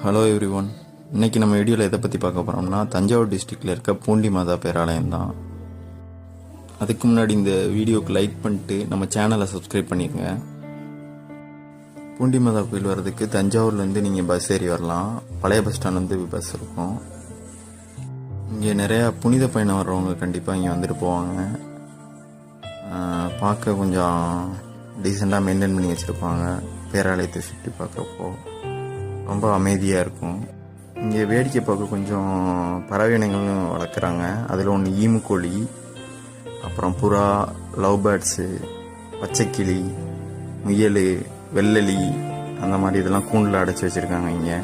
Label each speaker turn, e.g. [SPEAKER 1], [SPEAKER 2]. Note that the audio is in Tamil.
[SPEAKER 1] Hello every one. இன்றைக்கி நம்ம வீடியோவில் எதை பற்றி பார்க்க போகிறோம்னா தஞ்சாவூர் டிஸ்ட்ரிக்டில் இருக்க பூண்டி மாதா பேராலயம் தான். அதுக்கு முன்னாடி இந்த வீடியோவுக்கு லைக் பண்ணிட்டு நம்ம சேனலை சப்ஸ்கிரைப் பண்ணிடுங்க. பூண்டி மாதா கோயில் வர்றதுக்கு தஞ்சாவூர்லேருந்து நீங்கள் பஸ் ஏறி வரலாம். பழைய பஸ் ஸ்டாண்ட்லேருந்து பஸ் இருக்கும். இங்கே நிறையா புனித பயணம் வர்றவங்க கண்டிப்பாக இங்கே வந்துட்டு போவாங்க. பார்க்க கொஞ்சம் டீசெண்டாக மெயின்டைன் பண்ணி வச்சுருப்பாங்க. பேராலயத்தை சுற்றி பார்க்குறப்போ ரொம்ப அமைதியாக இருக்கும். இங்கே வேடிக்கை பார்க்க கொஞ்சம் பறவை இனங்களும் வளர்க்குறாங்க. அதில் ஒன்று ஈமுக்கோழி, அப்புறம் புறா, லவ் பேர்ட்ஸு, பச்சைக்கிளி, முயல், வெள்ளலி, அந்த மாதிரி இதெல்லாம் கூண்டில் அடைச்சி வச்சுருக்காங்க இங்கே.